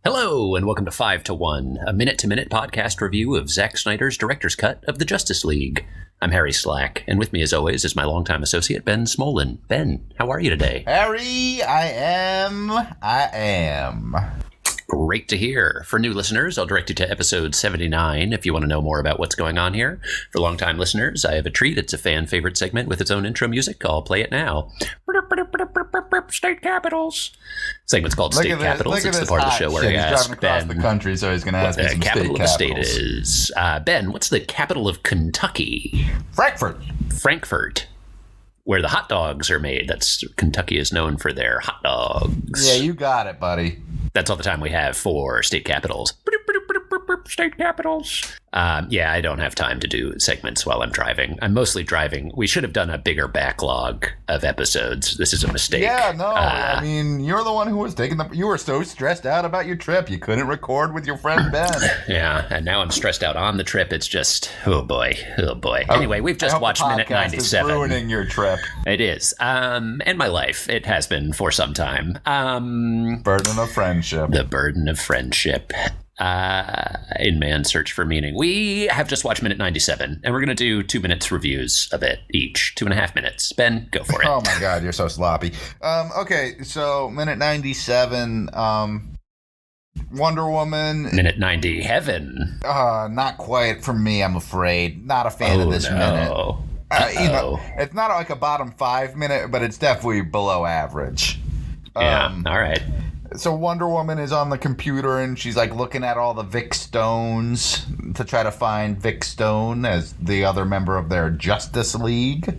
Hello, and welcome to 5 to 1, a minute-to-minute podcast review of Zack Snyder's director's cut of the Justice League. I'm Harry Slack, and with me, as always, is my longtime associate, Ben Smolin. Ben, how are you today? Harry, I am. Great to hear. For new listeners, I'll direct you to episode 79 if you want to know more about what's going on here. For longtime listeners, I have a treat. It's a fan-favorite segment with its own intro music. I'll play it now. State capitals. Segment's called State Capitals. It's the part of the show where I ask Ben. He's driving across the country, so he's going to ask me some state capitals. Capital of the state is. Ben, what's the capital of Kentucky? Frankfurt. Where the hot dogs are made. Kentucky is known for their hot dogs. Yeah, you got it, buddy. That's all the time we have for state capitals. State capitals. I don't have time to do segments while I'm driving. I'm mostly driving. We should have done a bigger backlog of episodes. This is a mistake. Yeah, no. I mean, you're the one who was taking you were so stressed out about your trip. You couldn't record with your friend Ben. Yeah, and now I'm stressed out on the trip. It's just, oh boy. Anyway, we've just watched minute 97. Is ruining your trip. It is. And my life. It has been for some time. Burden of friendship. The burden of friendship. In Man's Search for Meaning. We have just watched minute 97, and we're going to do 2 minutes reviews of it each. 2.5 minutes. Ben, go for it. Oh my God, you're so sloppy. Okay, so minute 97, Wonder Woman. Minute 90, Heaven. Not quite for me, I'm afraid. Not a fan of this minute. It's not like a bottom 5 minute, but it's definitely below average. Yeah, all right. So Wonder Woman is on the computer and she's like looking at all the Vic Stones to try to find Vic Stone as the other member of their Justice League.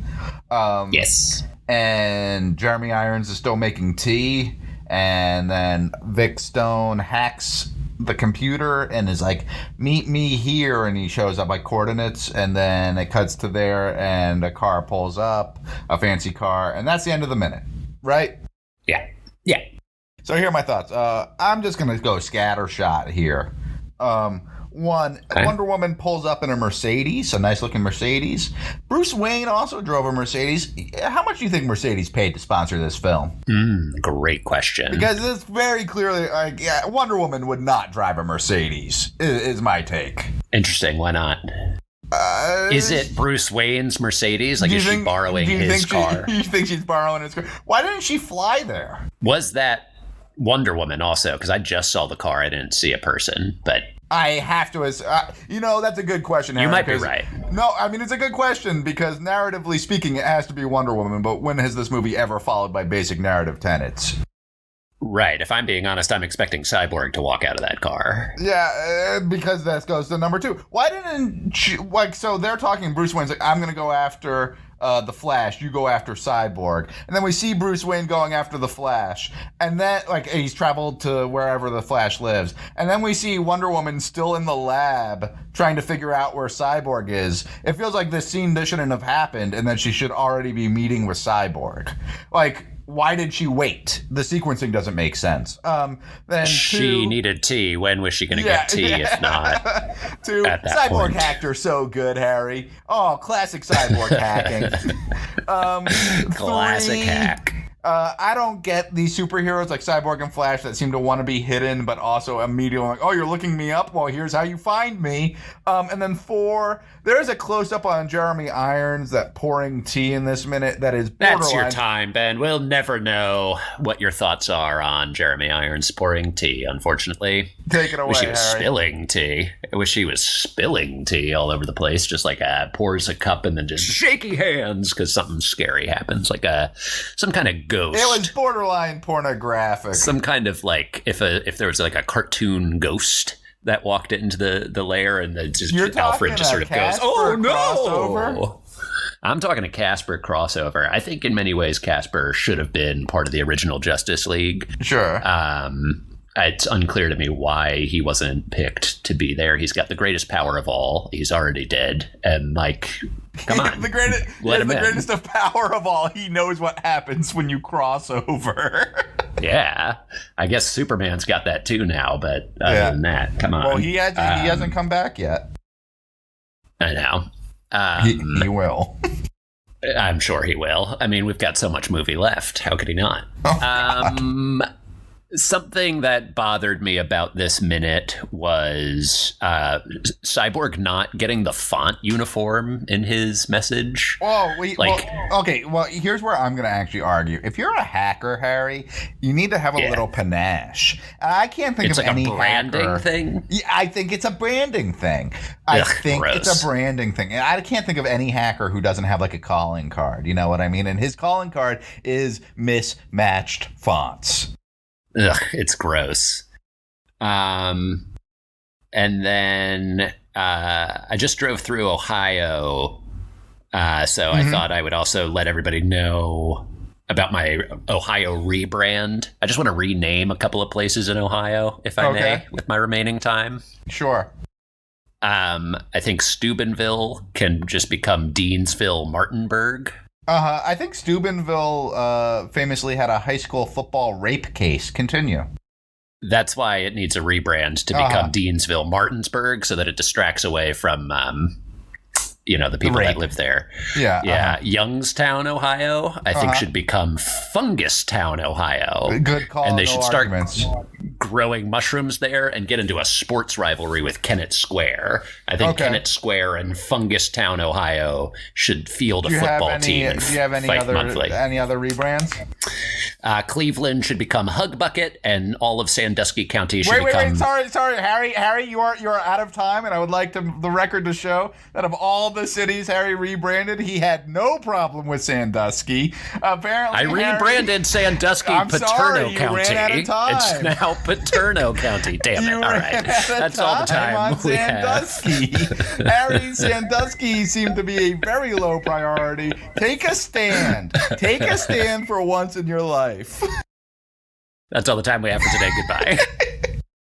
Yes. And Jeremy Irons is still making tea. And then Vic Stone hacks the computer and is like, meet me here. And he shows up like coordinates. And then it cuts to there and a car pulls up, a fancy car. And that's the end of the minute, right? Yeah. So here are my thoughts. I'm just going to go scattershot here. One, okay. Wonder Woman pulls up in a Mercedes, a nice-looking Mercedes. Bruce Wayne also drove a Mercedes. How much do you think Mercedes paid to sponsor this film? Great question. Because it's very clearly, Wonder Woman would not drive a Mercedes, is my take. Interesting. Why not? Is it Bruce Wayne's Mercedes? Like, is she borrowing his car? You think she's borrowing his car? Why didn't she fly there? Was that Wonder Woman also? Because I just saw the car. I didn't see a person, but I have to. That's a good question, Harry. You might be right. No, I mean, it's a good question because narratively speaking, it has to be Wonder Woman. But when has this movie ever followed by basic narrative tenets? Right. If I'm being honest, I'm expecting Cyborg to walk out of that car. Yeah, because that goes to number 2. Why didn't she, so they're talking, Bruce Wayne's like, I'm going to go after the Flash, you go after Cyborg. And then we see Bruce Wayne going after the Flash. And then, he's traveled to wherever the Flash lives. And then we see Wonder Woman still in the lab trying to figure out where Cyborg is. It feels like this scene shouldn't have happened and that she should already be meeting with Cyborg. Why did she wait? The sequencing doesn't make sense. Then she needed tea. When was she going to get tea if not? At that Cyborg point. hacked her so good, Harry. Oh, classic Cyborg hacking. Classic hack. I don't get these superheroes like Cyborg and Flash that seem to want to be hidden, but also immediately like, oh, you're looking me up? Well, here's how you find me. And then 4, there's a close-up on Jeremy Irons that pouring tea in this minute that is borderline. That's your time, Ben. We'll never know what your thoughts are on Jeremy Irons pouring tea, unfortunately. Take it away, I wish he was Harry. spilling tea. I wish he was spilling tea all over the place, just like pours a cup and then just shaky hands because something scary happens, like some kind of ghost. It was borderline pornographic. Some kind of if there was like a cartoon ghost that walked into the lair and Alfred just sort of goes, "Oh no!" Crossover? I'm talking a Casper crossover. I think in many ways Casper should have been part of the original Justice League. Sure. It's unclear to me why he wasn't picked to be there. He's got the greatest power of all. He's already dead. And come on. the greatest of power of all. He knows what happens when you cross over. Yeah. I guess Superman's got that too now, but other than that, come on. Well, he hasn't come back yet. I know. He will. I'm sure he will. I mean, we've got so much movie left. How could he not? Something that bothered me about this minute was Cyborg not getting the font uniform in his message. Okay, here's where I'm going to actually argue. If you're a hacker, Harry, you need to have a little panache. I can't think of any branding hacker. thing? Yeah, I think it's a branding thing. It's a branding thing. And I can't think of any hacker who doesn't have like a calling card. You know what I mean? And his calling card is mismatched fonts. Ugh, it's gross. And then I just drove through Ohio, so I thought I would also let everybody know about my Ohio rebrand. I just want to rename a couple of places in Ohio, if I may, with my remaining time. Sure. I think Steubenville can just become Deansville Martinburg. I think Steubenville famously had a high school football rape case. Continue. That's why it needs a rebrand to become Deansville Martinsburg, so that it distracts away from the people that live there. Yeah. Youngstown, Ohio, I think should become Fungustown, Ohio. Good call. And they should start growing mushrooms there and get into a sports rivalry with Kennett Square. I think Kennett Square and Fungustown, Ohio should field a football team and fight monthly. Any other rebrands? Cleveland should become Hug Bucket, and all of Sandusky County should become... Wait, sorry, Harry, you are out of time, and I would like the record to show that of all the cities Harry rebranded, he had no problem with Sandusky. Apparently, I rebranded Sandusky Paterno County. Ran out of time. It's now Paterno County. Damn it! All right, that's all the time we Sandusky. Harry, Sandusky seemed to be a very low priority. Take a stand. Take a stand for once in your life. That's all the time we have for today. Goodbye.